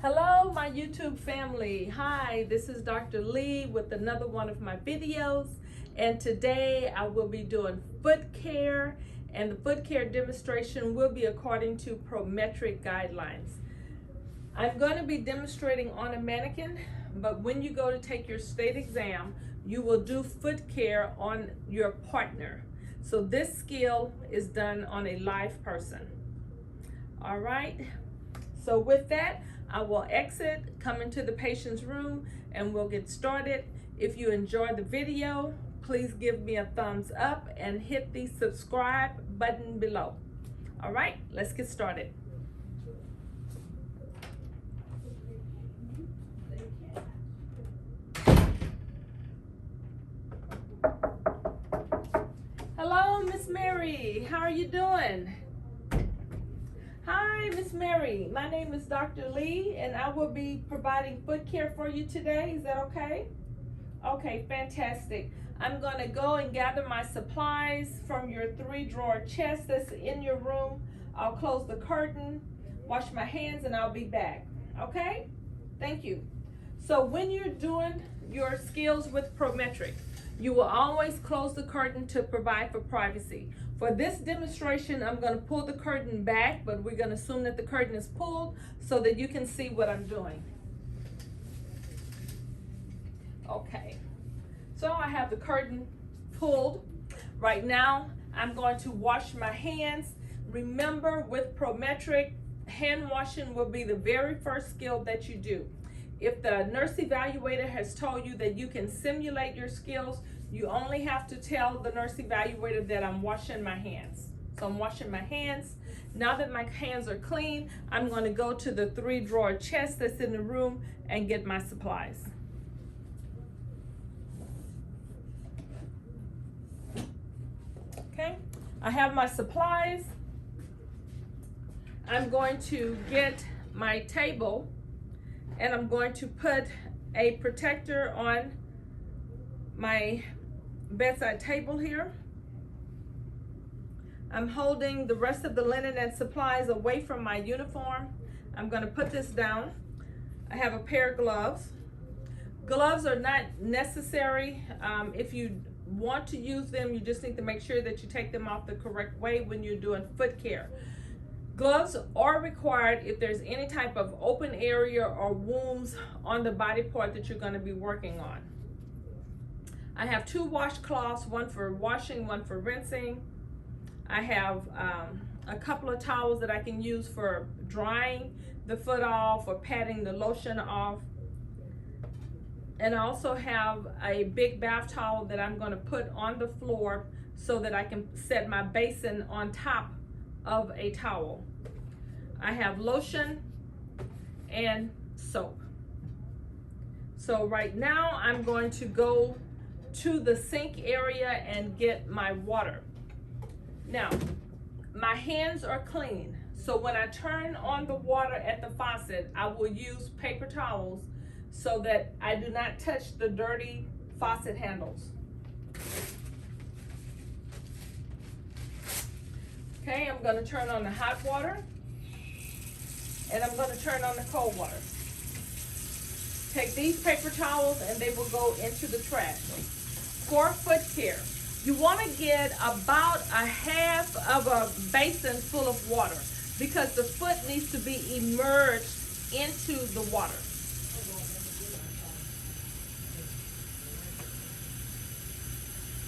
Hello, my YouTube family. Hi, this is Dr. Lee with another one of my videos. And today I will be doing foot care, and the foot care demonstration will be according to Prometric Guidelines. I'm going to be demonstrating on a mannequin, but when you go to take your state exam, you will do foot care on your partner. So this skill is done on a live person. All right, so with that, I will exit, come into the patient's room, and we'll get started. If you enjoy the video, please give me a thumbs up and hit the subscribe button below. All right, let's get started. Hello, Miss Mary. How are you doing? Hi, Miss Mary. My name is Dr. Lee, and I will be providing foot care for you today. Is that okay? Okay, fantastic. I'm going to go and gather my supplies from your 3-drawer chest that's in your room. I'll close the curtain, wash my hands, and I'll be back. Okay? Thank you. So when you're doing your skills with Prometric, you will always close the curtain to provide for privacy. For this demonstration, I'm going to pull the curtain back, but we're going to assume that the curtain is pulled so that you can see what I'm doing. Okay, so I have the curtain pulled. Right now, I'm going to wash my hands. Remember, with Prometric, hand washing will be the very first skill that you do. If the nurse evaluator has told you that you can simulate your skills, you only have to tell the nurse evaluator that I'm washing my hands. So I'm washing my hands. Now that my hands are clean, I'm going to go to the 3-drawer chest that's in the room and get my supplies. Okay, I have my supplies. I'm going to get my table, and I'm going to put a protector on my bedside table here. I'm holding the rest of the linen and supplies away from my uniform. I'm going to put this down. I have a pair of gloves. Gloves are not necessary. If you want to use them, you just need to make sure that you take them off the correct way when you're doing foot care. Gloves are required if there's any type of open area or wounds on the body part that you're going to be working on. I have 2 washcloths, one for washing, one for rinsing. I have a couple of towels that I can use for drying the foot off or patting the lotion off. And I also have a big bath towel that I'm going to put on the floor so that I can set my basin on top of a towel. I have lotion and soap. So right now I'm going to go to the sink area and get my water. Now, my hands are clean, so when I turn on the water at the faucet, I will use paper towels so that I do not touch the dirty faucet handles. Okay, I'm going to turn on the hot water, and I'm going to turn on the cold water. Take these paper towels and they will go into the trash. For foot care, you want to get about a half of a basin full of water because the foot needs to be immersed into the water.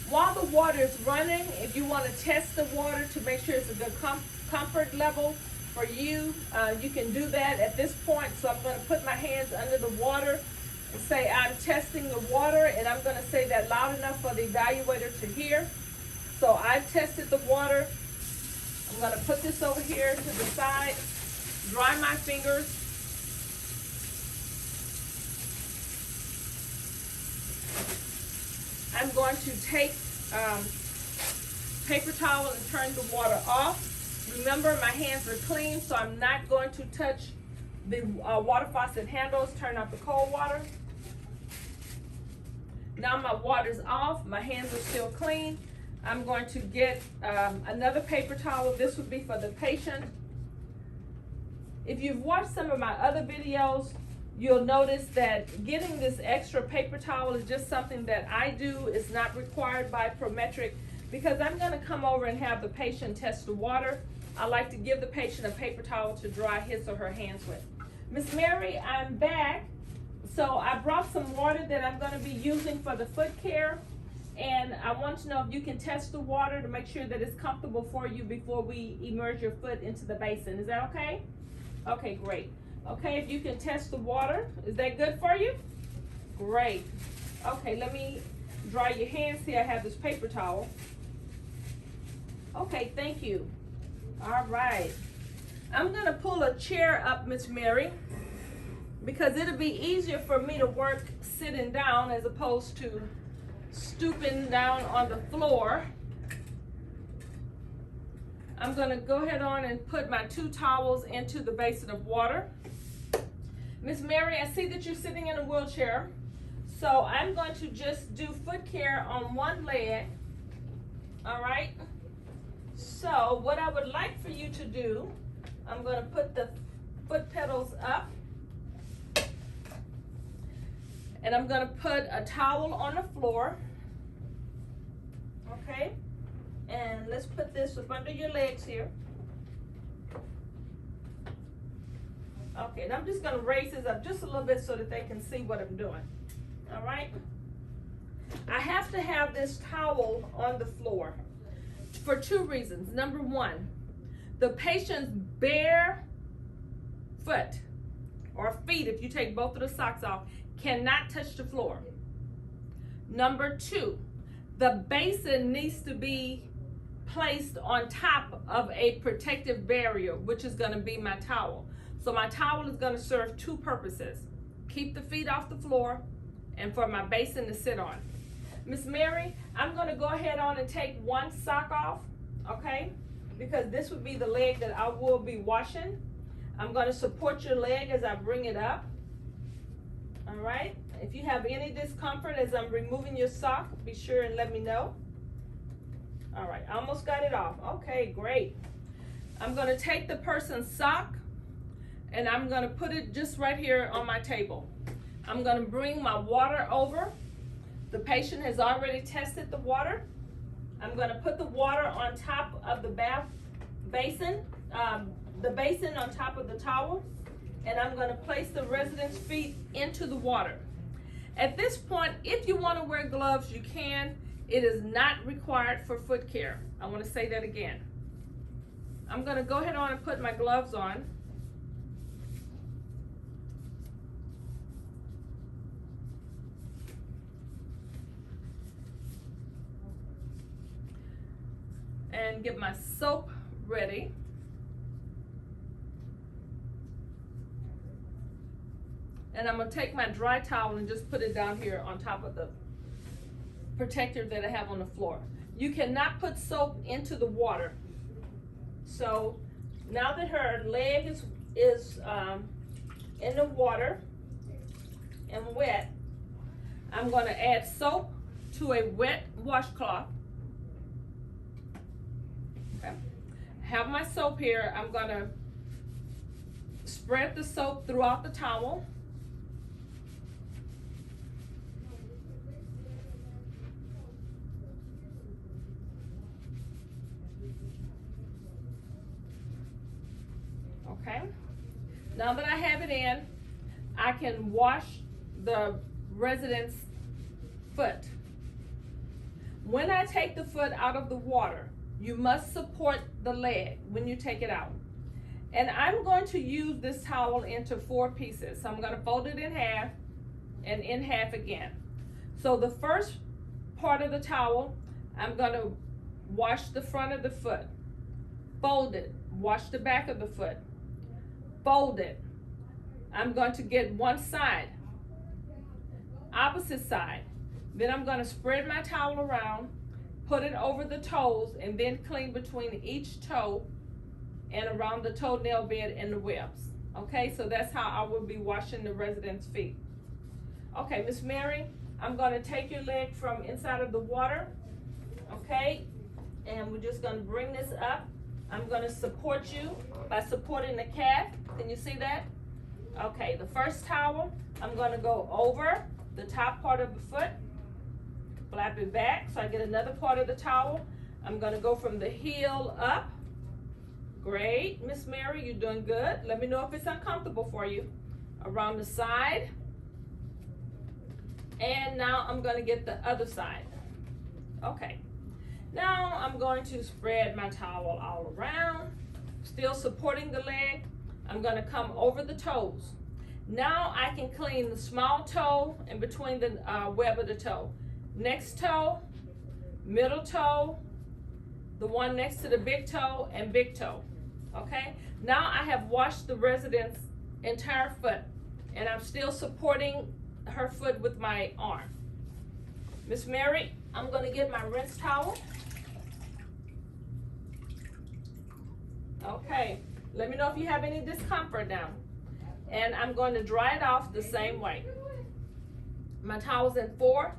While the water is running, if you want to test the water to make sure it's a good comfort level for you, you can do that at this point. So I'm going to put my hands under the water and say I'm testing the water, and I'm going to say that loud enough for the evaluator to hear. So I've tested the water. I'm going to put this over here to the side, dry my fingers. I'm going to take paper towel and turn the water off. Remember, my hands are clean, so I'm not going to touch the water faucet handles. Turn off the cold water. Now my water's off, my hands are still clean. I'm going to get another paper towel. This would be for the patient. If you've watched some of my other videos, you'll notice that getting this extra paper towel is just something that I do. It's not required by Prometric because I'm going to come over and have the patient test the water. I like to give the patient a paper towel to dry his or her hands with. Miss Mary, I'm back. So I brought some water that I'm going to be using for the foot care. And I want to know if you can test the water to make sure that it's comfortable for you before we immerse your foot into the basin. Is that okay? Okay, great. Okay, if you can test the water, is that good for you? Great. Okay, let me dry your hands here. I have this paper towel. Okay, thank you. All right. I'm going to pull a chair up, Miss Mary, because it'll be easier for me to work sitting down as opposed to stooping down on the floor. I'm going to go ahead on and put my 2 towels into the basin of water. Miss Mary, I see that you're sitting in a wheelchair, so I'm going to just do foot care on one leg. All right? So what I would like for you to do, I'm going to put the foot pedals up, and I'm going to put a towel on the floor. Okay? And let's put this up under your legs here. Okay, and I'm just going to raise this up just a little bit so that they can see what I'm doing. All right? I have to have this towel on the floor for 2 reasons. Number 1, the patient's bare foot or feet, if you take both of the socks off, cannot touch the floor. Number 2, the basin needs to be placed on top of a protective barrier, which is going to be my towel. So my towel is going to serve 2 purposes: keep the feet off the floor and for my basin to sit on. Miss Mary, I'm going to go ahead on and take 1 sock off, okay? Because this would be the leg that I will be washing. I'm going to support your leg as I bring it up. All right? If you have any discomfort as I'm removing your sock, be sure and let me know. All right, I almost got it off. Okay, great. I'm going to take the person's sock and I'm going to put it just right here on my table. I'm going to bring my water over. The patient has already tested the water. I'm going to put the water on top of the basin on top of the towel, and I'm going to place the resident's feet into the water. At this point, if you want to wear gloves, you can. It is not required for foot care. I want to say that again. I'm going to go ahead on and put my gloves on. And get my soap ready. And I'm going to take my dry towel and just put it down here on top of the protector that I have on the floor. You cannot put soap into the water. So now that her leg is in the water and wet, I'm going to add soap to a wet washcloth. Okay. Have my soap here. I'm going to spread the soap throughout the towel. Okay. Now that I have it in, I can wash the resident's foot. When I take the foot out of the water, you must support the leg when you take it out. And I'm going to use this towel into 4 pieces. So I'm going to fold it in half and in half again. So the first part of the towel, I'm going to wash the front of the foot, fold it, wash the back of the foot, fold it. I'm going to get one side, opposite side. Then I'm going to spread my towel around, put it over the toes, and then clean between each toe and around the toenail bed and the webs. Okay, so that's how I will be washing the resident's feet. Okay, Miss Mary, I'm going to take your leg from inside of the water, okay, and we're just going to bring this up I'm going to support you by supporting the calf. Can you see that? Okay, the first towel, I'm going to go over the top part of the foot, flap it back so I get another part of the towel. I'm going to go from the heel up. Great, Miss Mary, you're doing good. Let me know if it's uncomfortable for you. Around the side. And now I'm going to get the other side. Okay. Now I'm going to spread my towel all around, still supporting the leg. I'm going to come over the toes. Now I can clean the small toe in between the web of the toe. Next toe, middle toe, the one next to the big toe, and big toe. Okay? Now I have washed the resident's entire foot, and I'm still supporting her foot with my arm. Miss Mary, I'm going to get my rinse towel. Okay, let me know if you have any discomfort now. And I'm going to dry it off the same way. My towel's in 4.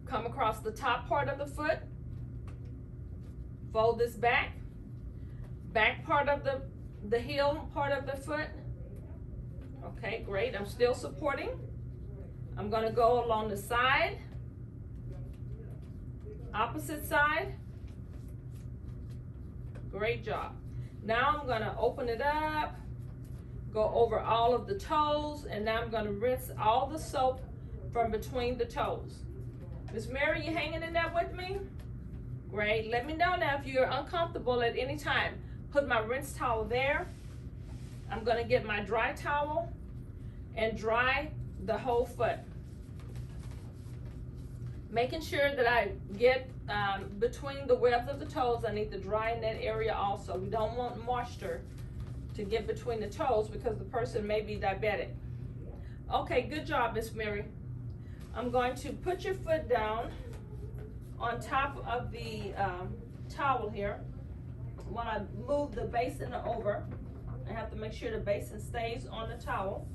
Come across the top part of the foot. Fold this back. Back part of the heel part of the foot. Okay, great. I'm still supporting. I'm going to go along the side. Opposite side. Great job. Now I'm going to open it up, go over all of the toes, and now I'm going to rinse all the soap from between the toes. Miss Mary, you hanging in there with me? Great. Let me know now if you're uncomfortable at any time. Put my rinse towel there. I'm going to get my dry towel and dry the whole foot. Making sure that I get between the webs of the toes. I need to dry in that area also. We don't want moisture to get between the toes because the person may be diabetic. Okay, good job, Miss Mary. I'm going to put your foot down on top of the towel here. When I move the basin over, I have to make sure the basin stays on the towel.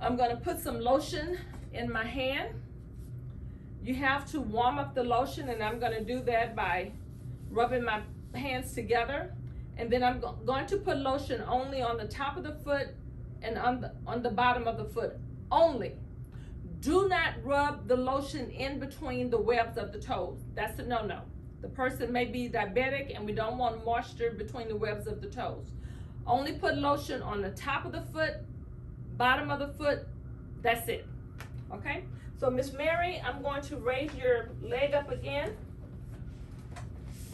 I'm going to put some lotion in my hand. You have to warm up the lotion, and I'm going to do that by rubbing my hands together. And then I'm going to put lotion only on the top of the foot and on the bottom of the foot only. Do not rub the lotion in between the webs of the toes. That's a no-no. The person may be diabetic, and we don't want moisture between the webs of the toes. Only put lotion on the top of the foot, bottom of the foot. That's it. Okay? So Miss Mary, I'm going to raise your leg up again,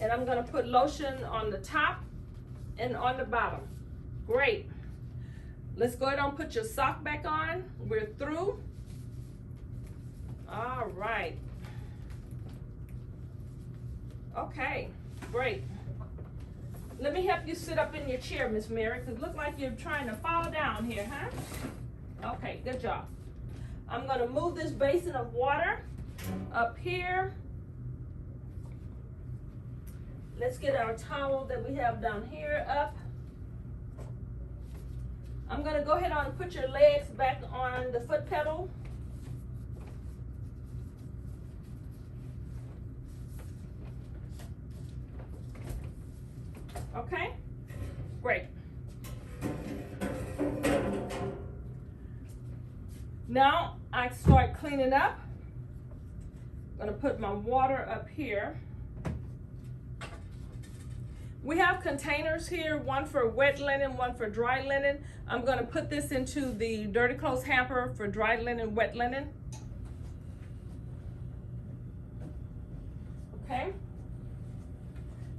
and I'm going to put lotion on the top and on the bottom. Great. Let's go ahead and put your sock back on. We're through. All right. Okay, great. Let me help you sit up in your chair, Miss Mary, because it looks like you're trying to fall down here, huh? Okay, good job. I'm going to move this basin of water up here. Let's get our towel that we have down here up. I'm going to go ahead and put your legs back on the foot pedal. Okay, great. Now I start cleaning up. I'm going to put my water up here. We have containers here, one for wet linen, one for dry linen. I'm going to put this into the dirty clothes hamper for dry linen, wet linen. Okay.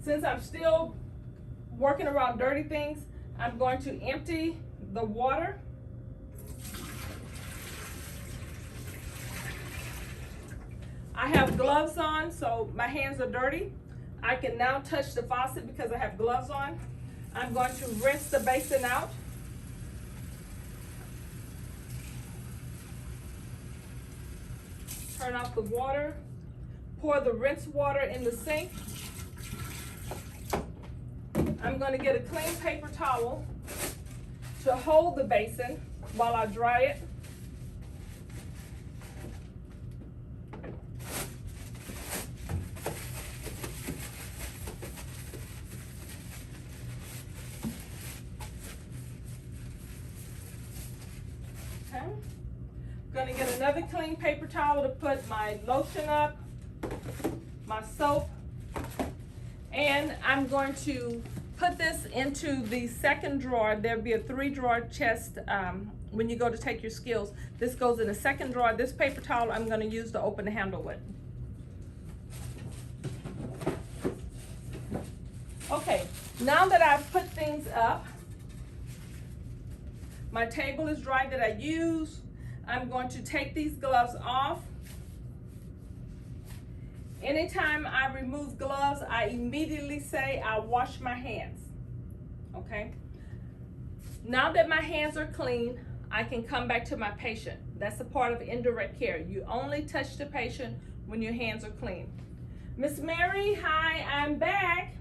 Since I'm still working around dirty things, I'm going to empty the water. I have gloves on, so my hands are dirty. I can now touch the faucet because I have gloves on. I'm going to rinse the basin out. Turn off the water. Pour the rinse water in the sink. I'm going to get a clean paper towel to hold the basin while I dry it. Okay. I'm gonna get another clean paper towel to put my lotion up, my soap, and I'm going to put this into the second drawer. There'll be a 3-drawer chest when you go to take your skills. This goes in the second drawer. This paper towel I'm going to use to open the handle with. Okay, now that I've put things up, my table is dry that I use. I'm going to take these gloves off. Anytime I remove gloves, I immediately say I wash my hands. Okay? Now that my hands are clean, I can come back to my patient. That's a part of indirect care. You only touch the patient when your hands are clean. Miss Mary, hi, I'm back.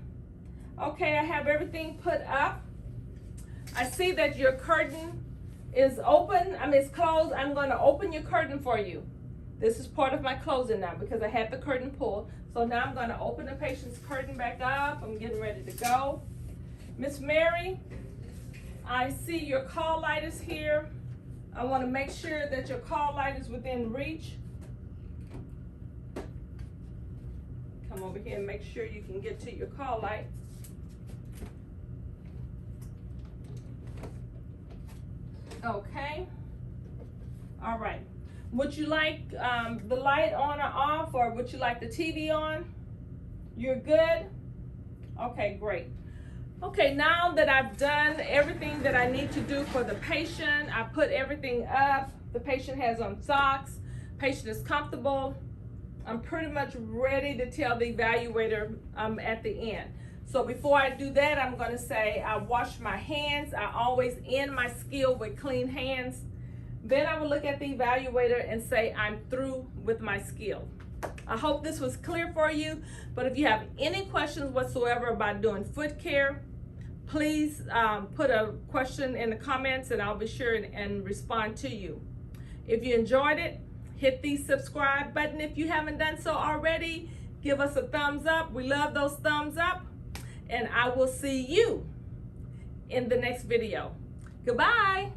Okay, I have everything put up. I see that your curtain is open. It's closed. I'm going to open your curtain for you. This is part of my closing now because I had the curtain pulled. So now I'm going to open the patient's curtain back up. I'm getting ready to go. Miss Mary, I see your call light is here. I want to make sure that your call light is within reach. Come over here and make sure you can get to your call light. Okay. All right. Would you like the light on or off, or would you like the TV on? You're good? Okay, great. Okay, now that I've done everything that I need to do for the patient, I put everything up. The patient has on socks. Patient is comfortable. I'm pretty much ready to tell the evaluator at the end. So before I do that, I'm going to say I wash my hands. I always end my skill with clean hands. Then I will look at the evaluator and say I'm through with my skill. I hope this was clear for you, but if you have any questions whatsoever about doing foot care, please put a question in the comments and I'll be sure and respond to you. If you enjoyed it, hit the subscribe button. If you haven't done so already, give us a thumbs up. We love those thumbs up, and I will see you in the next video. Goodbye.